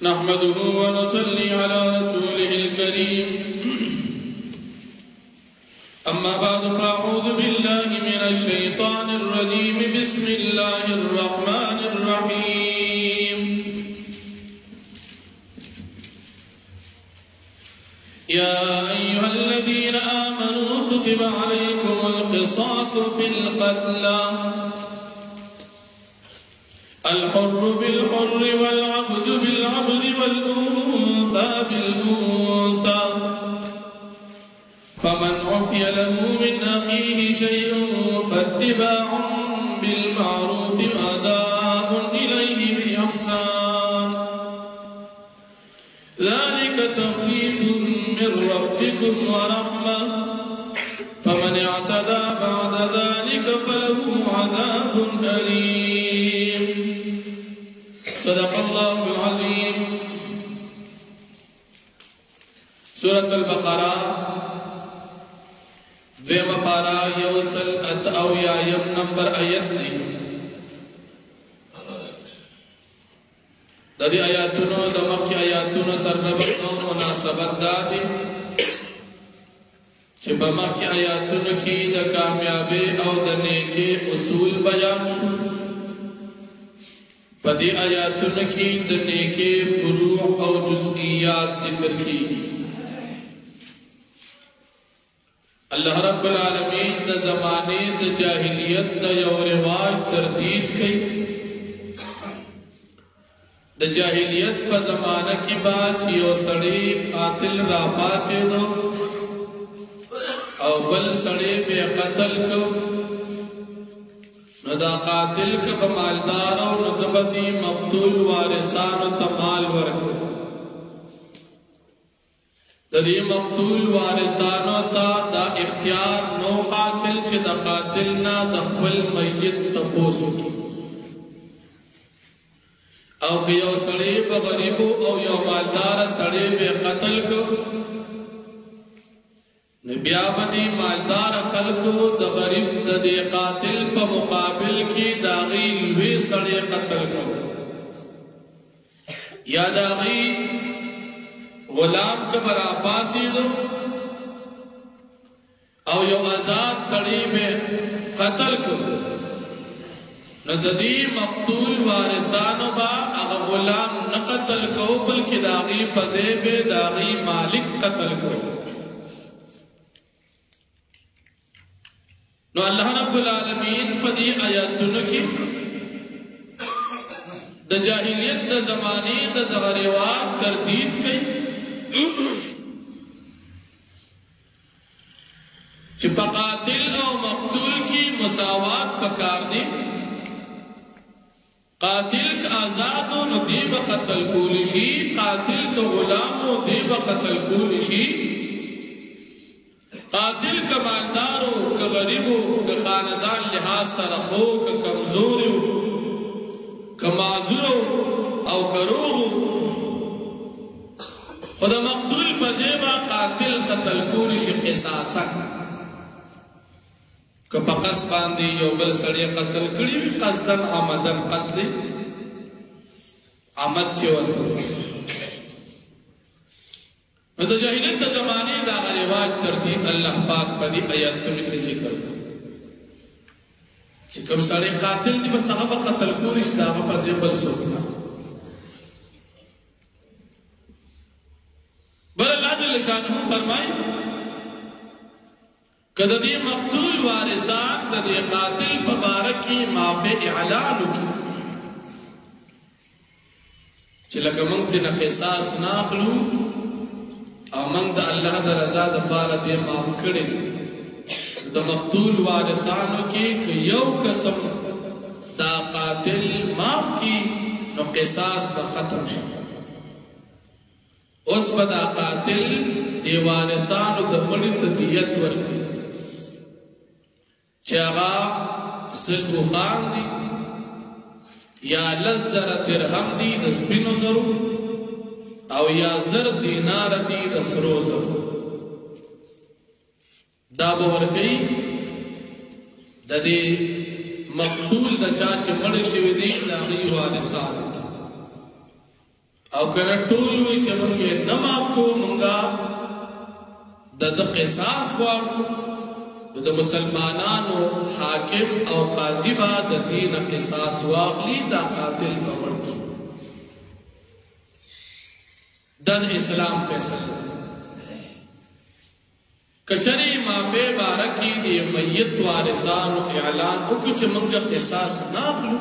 نحمده ونصلي على رسوله الكريم أما بعد فأعوذ بالله من الشيطان الرجيم بسم الله الرحمن الرحيم يا أيها الذين آمنوا كتب عليكم القصاص في القتلى الحر بالحر والعبد بالعبد والأنثى بالأنثى فمن عفي له من أخيه شيء فاتباع بالمعروف وأداء إليه بإحسان ذلك تخفيف من ربكم ورحمة فمن اعتدى بعد ذلك فله عذاب أليم صدق الله العظيم. سورة البقرة دویم پارا یوصل اتاویایم نمبر آیت دی. دادی آیاتونو دمکی آیاتونو سر ربطنو مناسبت دادی چه بمکی آیاتونو کی دا کامیابی او دا نیکی اصول بیان شو، پدی آیاتونو کی دا نیکی فروع او جزئیات ذکر کی. اللہ رب العالمین دا زمانے دا جاہلیت دا یو رواج تردید کئی. دا جاہلیت پا زمانہ کی بات یو سڑی قاتل را پاسے دو او بل سڑے بے قتل کو، نو دا قاتل کا بمالدار و نو دا بدی مقتول وارثان و تمال ورکو. دا دی مقتول وارثانو تا دا اختیار نو حاصل چه دا قاتلنا دخول میت تپوسو کی. او که یو سڑے بغریبو او یو مالدار سڑے بے قتل کو، نبیا بدی مالدار خلقو دا غریب دا دی قاتل پا مقابل کی دا غیل وی سڑے قتل کو، یا دا غیل غلام کا برا پاسی دو او یو آزاد سڑی میں قتل کو، نو دی مقتول وارثانو با اغا غلام نہ قتل کو بلکہ داغی پزیب داغی مالک قتل کو. نو اللہ رب العالمین پدی آیاتونو کی دا جاہلیت دا زمانی دا دغریوات تردید کئی چی پا قاتل او مقتول کی مساوات پکار دی. قاتل کا آزادو نو دیب قتل کولشی، قاتل کا غلامو دیب قتل کولشی، قاتل کا مالدارو کا غریبو کا خاندان لحاظ سرخو کا کمزوریو کا معذورو او کروغو خدا مقتول بزیبا قاتل قتل کولشی قصاصا. که پا قص باندی یو بل سڑی قتل کری وی قصدن عمدن قتل عمد چوتو. نو دا جاہلیت دا زمانی دا غریواج ترتیب اللہ پاک پا دی آیاتون کی ذکر دا چکم سڑی قاتل دی بس اغا قتل کورش دا اغا پا زیبل سکنا. بل اللہ جل شانہو فرمائی کہ دا دی مقتول وارثان دا دی قاتل فبارکی معافی اعلانو کی چلکہ منگ تینا قصاص ناخلو او منگ دا اللہ دا رضا دا فارد دی معاف کردی دا مقتول وارثانو کی کہ یو قسم دا قاتل معاف کی نو قصاص با ختم شد. اس با دا قاتل دی وارثانو دا ملت دیت ورکی چاگا سلکو خان دی یا لزر درہم دی دسپینو زرو او یا زر دینار دی دسرو زرو دا بورکی دا دی مقتول دا چاچ مڑ شوی دی دا غی وارثان او کنه ټول وی چې موږ نه معاف کوو مونږه د قصاص غواړو د مسلمانانو حاکم او قاضي به د دین قصاص واخلي دا قاتل به مړ کړي د اسلام فیصله کچری مافه بارکی دی میت وارثانو اعلان وکړي چې موږ قصاص نه اخلو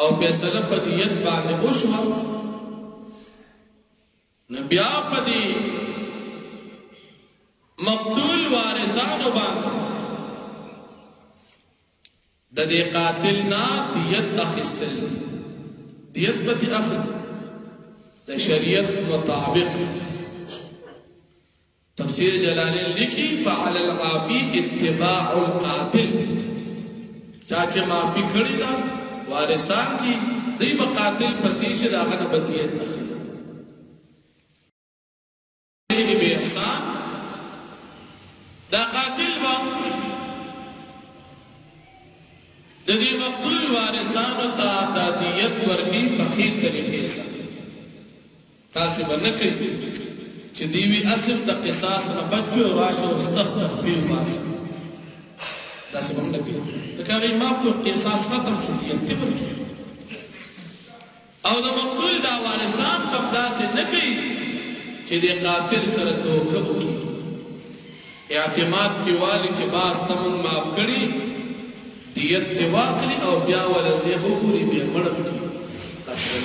او فیصله په دیت باندې وشوه نبیا پدی مقتول وارثانو باندې د دې قاتل نه دیت اخیستل دیت پدی اخلي د شریعت مطابق تفسیر جلالین لکھی فعل العافی اتباع القاتل چاچه معافی کړی دا وارثان کی دی به قاتل پسیش داغه نه بدیت اخلي به احسان دا قاتل با د دې مقتول وارثانو ته د دیت ورکړي په هي طریقې سره تاسو باندې کوي چې دیوی اسم د قصاص نه بچو راشه واستخ تخفیف واسه تاسو باندې کوي دا کوي ما په قصاص ختم شو دیت ورکړي او د مقتول دا وارثان په داسې نه کوي چې د قاتل سره دوکه وکړي اعتماد کی والی چې باز تمن معاف کړي دیت ته واخلي او بیا ولزه وګوري بیا مړ کړي تاسو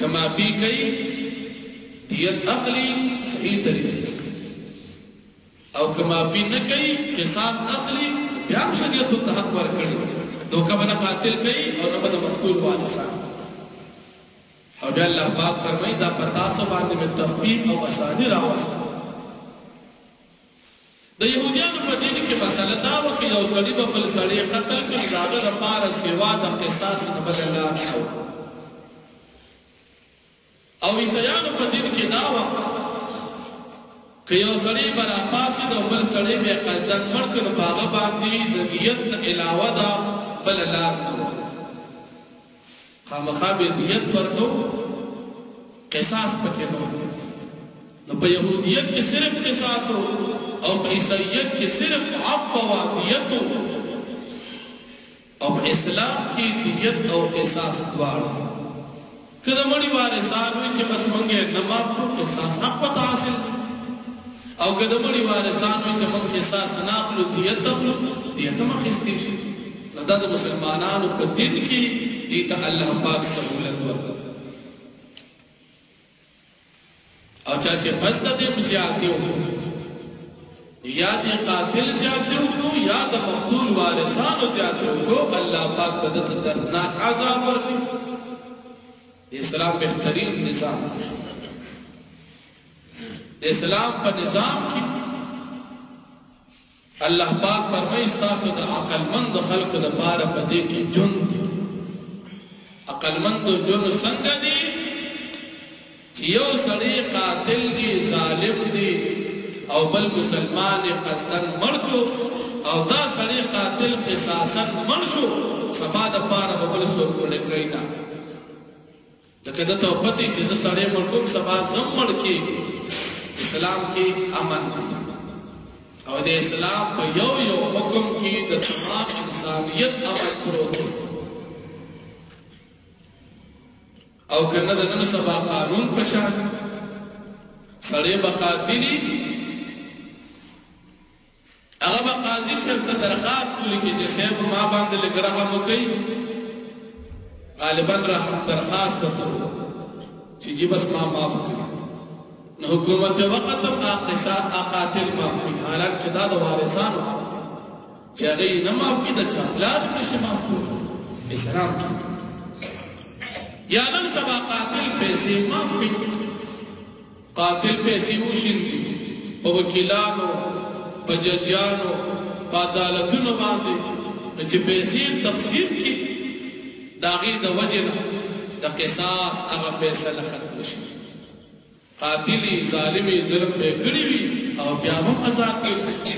کما پی کوي دیت اخلي صحیح طریقې سره او کما پی نه کوي قصاص اخلي بیا شریعت ته حق ورکړي دوکه بنا قاتل کوي او نه بنا مقتول وارثان او بیا الله پاک فرمایي دا پتا سو باندې میں تخفیف او آسانی راوسته د يهوديانو په دین کې مسله دا و چې یو سړی په بل سړی قتل کړي داغه لپاره سیوا د قصاص نه بل نه او عیسایانو په دین کې دا و چې یو سړی برا پاسي د بل سړی به قصدن مړ کړي په هغه باندې د دیت نه علاوه دا بل لار نه خامخا به دیت ورکو قصاص پکې نو په يهوديت کې صرف قصاص او په عیسائیت کې صرف عفو و دیت او په اسلام کې دیت او قصاص دواړه کله مړي وارثان وي چې بس مونږه نه معاف قصاص حق حاصل او کله مړي وارثان وي چې مونږ قصاص نه اخلو دیت مخستې شي دا د مسلمانانو په دین کې دي ته الله پاک سہولت ورکړي او چې بس د دې زیاتې وکړي یا دی قاتل زیادیو کو یا دا مقتول وارثانو زیادیو کو اللہ پاک بدت دردناک عذاب ورکی اسلام بہترین نظام اسلام پر نظام کی اللہ پاک فرمائی استاسو دا عقل مند خلق دا بار پدے کی جن دی عقل مند جن سنگ دی یو سڑی قاتل دی ظالم دی او بل مسلمان قصدن مرکو او دا سړی قاتل قصاصن منشو سبا د پاره بل سور کړي کینا دغه د توبتي چې سړی مرکو سبا زم مړکی اسلام کې امن او د اسلام په یو حکم کې د تمام انسانیت امن پروت او کنه د نن سبا قانون پشان سړی بقاتلی هغه به قاضي صاحب ته درخواست ولیکي چې صاحب ما باندې لږ رحم وکړي غالبا رحم درخواست وته چې جی بس ما معاف کړي نو حکومت وقت قاتل معاف کړي حالانکه دا د وارثانو حق دی چې هغه یې نه معاف کړي د چا اولاد نشي معاف کړي اسلام کې یا نن سبا قاتل پیسې معاف کړي قاتل پیسې وشیندي په وکیلانو په ججانو په عدالتونو باندې چې پیسې تقسیم کی داغي د وجنه د قصاص هغه فیصله ختم شي قاتلی ظالمی ظلم به کړی وي او بیا هم آزاد کړي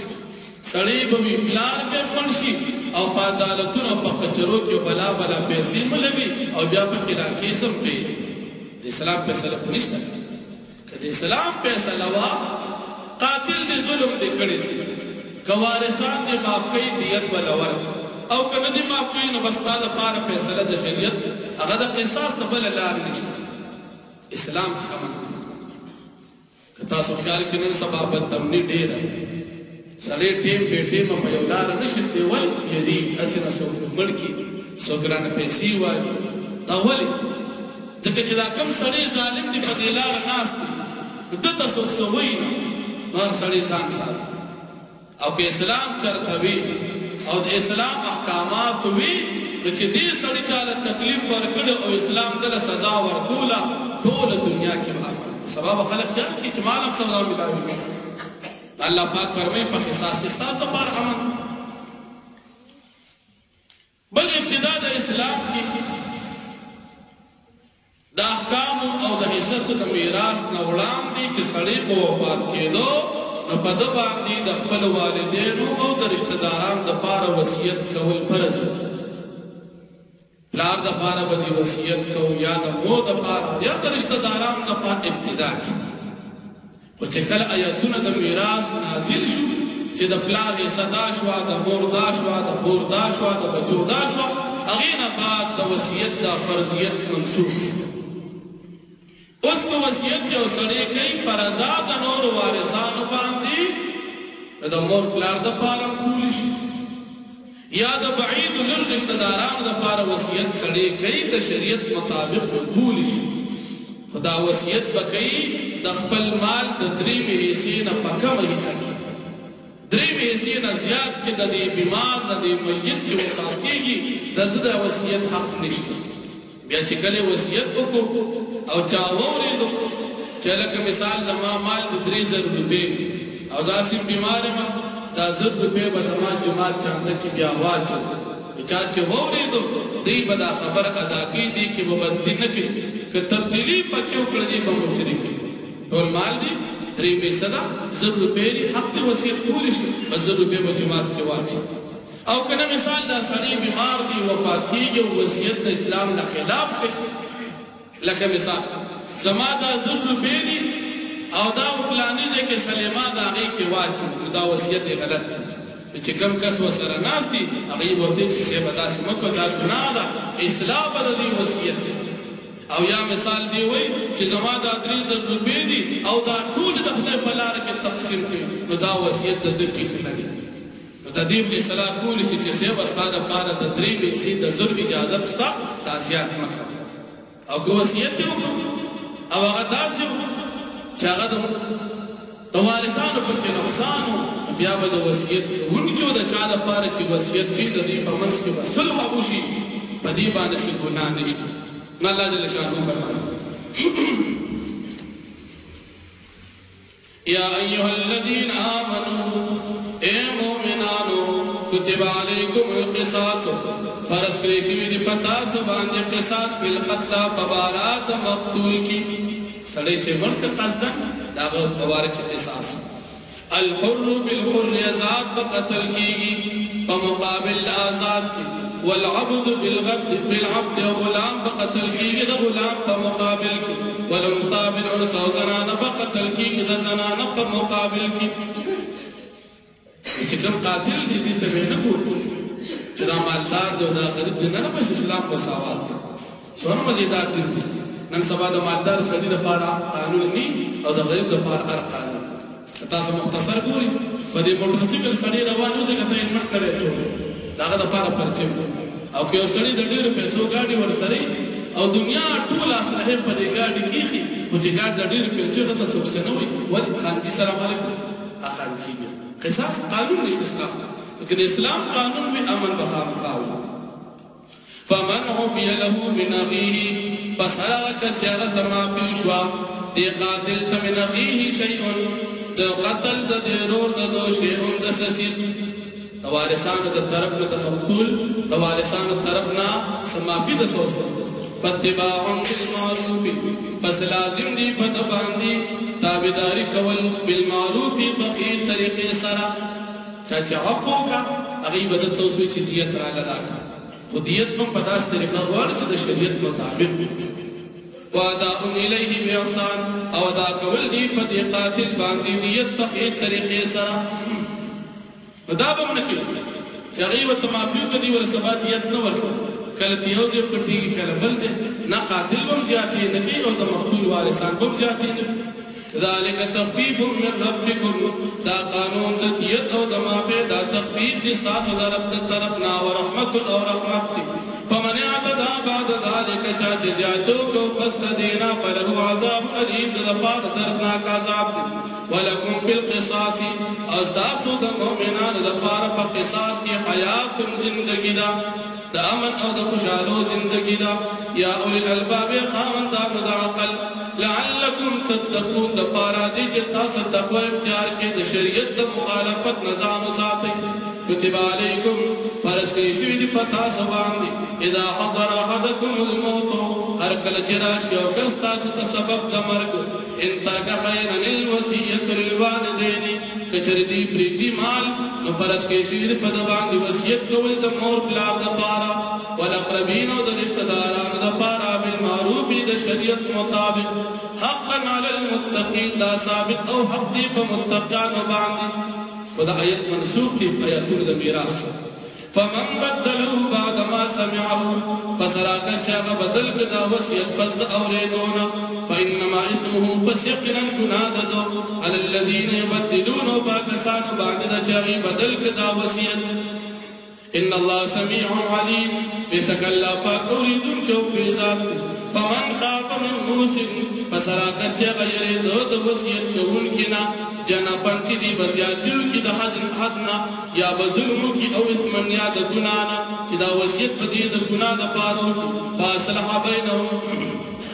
سړی به وي پلار به مړ شي او په عدالتونو په کچرو کې بلا بلا پیسې ملوي او بیا پکې لا کیس هم پرې د اسلام فیصله خو نشته که د اسلام فیصله وه قاتل د ظلم دې کړی که وارثان دې معاف کوي دیت وله ورکړي او که نه دې معاف کوي نو بس ستا دپاره فیصله د شریعت هغه د قصاص نه بله لار نشته اسلام کې امن دی که تاسو خیال کې نن سبا بدامني ډېره ده سړی ټیم بې ټیمه په یو لاره نشي تېول یېرېږي هسې نه څوک مړ کړي څوک رانه پیسې وایي دا ولې ځکه چې دا کوم سړی ظالم دی په دې لاره ناست دی نو ده ته څوک څه وایي نو هر سړی ځان ساتي او که اسلام چرته وي او د اسلام احکامات وي نو چې دې سړي چاله تکلیف ورکړی او اسلام دله سزا ورکوله ټوله دنیا کې به امن سبا به خلک خیال کړي چې مال هم سزا ملاوي الله پاک فرمایي په قصاص کې ستاسو دپاره امن بل ابتدا د اسلام کې د احکامو او د حصصو د میراث نه وړاندې چې سړی په وفات کېدو نو په ده باندې د خپل والدینو او د رشته دارانو دپاره وصیت کول فرض و پلار دپاره به دې وصیت کوو یا د مور دپاره یا د رشته دارانو دپاره ابتدا کې خو چې کله آیتونه د میراث نازل شو چې د پلار حصه دا شوه د مور دا شوه د خور دا شوه د بچو دا شوه هغې نه بعد د وصیت دا فرضیت منسوخ شو اوس که وصیت یو سړی کوي په رضا د نورو وارثانو باندې د مور پلار دپاره هم کولی شي یا د بعید لر رشته دارانو دپاره وصیت سړی کوي د شریعت مطابق به کولی شي خو دا وصیت به کوي د خپل مال د درېیمې حصې نه په کمه حصه کې درېیمې حصې نه زیات چې د دې بیمار د دې میت چې وفات کېږي د ده د وصیت حق نشته بیا چې کله وصیت وکړو او چا واورېدو چې لکه مثال زما مال د 3000 روپۍ او زه هسې بیمار یم دا 1000 روپۍ به زما جومات چانده کې بیا واچوو چا چې واورېدو دوی به دا خبره ادا کوي دې کې به بدلي نه کوي که تبدیلي پکې وکړه دې به مجري کوي ټول مال دی 3 حصه ده 1000 روپۍ دي حق دې وصیت کولی شي بس 1000 روپۍ به جومات کې واچوي او که نه مثال دا سړی بیمار دی وفات کېږي او وصیت د اسلام نه خلاف کوي لکه مثال زما دا 1000 روپۍ دي او دا فلاني ځای کې سلیما د هغې کې واچوي نو دا وصیت یې غلط دی چې کوم کس ورسره ناست دي هغې به ورته چې صاحبه داسې مه کوه دا ګناه ده اصلاح به د دې وصیت دی او یا مثال دی وایي چې زما دا 3000 روپۍ دي او دا ټول د خدای په لاره کې تقسیم کوي نو دا وصیت د ده ټیک نه دی نو د دې اصلاح کولی شي چې صاحبه ستا دپاره د 3 حصې د 1000 اجازت شته دا زیات مه کوه او که وصیت یې وکړو او هغه داسې و چې هغه د وارثانو پکې نقصان و بیا به د وصیت کوونکو د چا دپاره چې وصیت شي د دې په منځ کې به صلح وشي په دې باندې څه ګناه نشته نو الله جل شانه فرمایي یا ایها الذین آمنوا اے مؤمنانو کتب علیکم القصاص فرض کړی شوي دي په تاسو باندې قصاص بالقتل په باره د مقتول کې سړی چې مړ که قصدن د هغه په باره کې قصاص الحر بالحر آزاد په قتل کېږي په مقابل د آزاد کې والعبد بالعبد او غلام په قتل کېږي د غلام په مقابل کې والانثى بالانثى او زنانه په قتل کېږي د زنانه په مقابل کې چې کوم قاتل دي دې ته به نه ګورو چې دا مالدار دی او دا غریب دی نه بس اسلام مساوات دی څومره مزیدار دي نن سبا د مالدار سړي دپاره قانون نی او د غریب دپاره هر قانون تاسو مختصر ګوري په دې موټر سایکل سړی روان و دغه ته هلمټ نه راچول د هغه دپاره پرچم او که یو سړي د ډېرو پیسو ګاډي ورسره او دنیا ټول اسلحې په دې ګاډي کېښي خو چې ګاډي د ډېرو پیسو هغه ته څوک څه نه وایي ولې خانجي سلام علیکم خانجي بیا قصاص قانون نشته اسلام لکه د اسلام قانون به امن به خامخا وي فمن عفي له من اخيه پس هغه کس چې هغه ته معافي شوه دې قاتل ته من اخيه شیء د قتل د دې ورور د دو شیء د څه څیز د وارثانو د طرف نه د مقتول د وارثانو طرف نه څه معافي د توفه فاتباع بالمعروف پس لازم دی په ده باندې تابعداري کول بالمعروف په ښې طریقې سره چاچه عفو کا اغی بدت توسوی چی دیت را لگا خو دیت من پداس طریقہ غوار چی دا شریعت مطابق واداء الیہ بیحسان او ادا کول دی پدی قاتل باندی دیت بخیر طریقے سرا دا بم نکی چاگئی و تمافیو کدی ورسبا دیت نور کلتی ہو زیب کٹی گی کل بل جے نا قاتل بم زیادی نکی او دا مقتول وارثان بم زیادی نکی ذالک تخفیف من ربکم دا قانون دا دیت او دا مافی دا تخفیف دستاس دا رب دا طرفنا ورحمت او رحمت فمن اعتدى بعد ذلك چاچ زیادو کو پس دا دینا فلہو عذاب علیم دا پار دردناک عذاب دی ولکم فی القصاص ازداسو دا مومنان دا پار پا قصاص کی حیات زندگی دا دا امن او دا خوشحالو زندگی دا یا اولی الالباب خاندان دا عقل لعلکم تتقون دا پارا دی جتا سا تقوی اختیار کے دا شریعت دا مخالفت نظام ساتی کتب علیکم فرس کریشوی دی پتا سبان دی اذا حضر احدکم الموت ہر کل چراشی و کستا ستا سبب دا مرگ ان ترک خیرن الوسیعت للوالدین کچر دی پریدی مال نو فرس کریشوی دی پدوان دی وسیعت کول دا مور پلار دا پارا والاقربین و دا رشتداران دا پارا بالمعروفی دا شریعت مطابق حقا علی المتقین دا ثابت او حق دی پا متقیان و باندی خدا آیت منسوخ دی آیتون دا میراث فمن بدلو بعد ما سمعه فسراکا شاغ بدل کدا وسیعت پس دا اولیدونا فإنما اتمه پس یقنا گناددو علی الذین یبدلون پاکسان باند دا چاگی بدل کدا وسیعت ان اللہ سمیع علیم بے شک اللہ پاک اوریدن کے اوپی ذات فمن خاف من موسن فسراکا چاگا یریدو دا وسیعت کون کنا جنا پنچی دی بزیادیو کی دا حدنا یا بظلمو کی او اتمنیا دا گنانا چی دا وسیعت بدی دا گناہ دا پارو کی فاصلح بینہم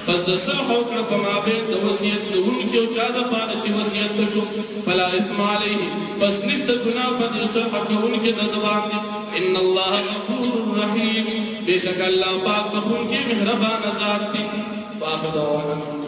پس دا صلح اکڑا پما بین دا وسیعت کون کی او چا دا پارا چی وسیعت تشو فلا اتم علیہ پس نشت گناہ پدی صلح کون کی دا دوان دی ان اللہ غفور رحیم بے شک اللہ پاک بخون کی مہربان ذات دی واخر دعوانا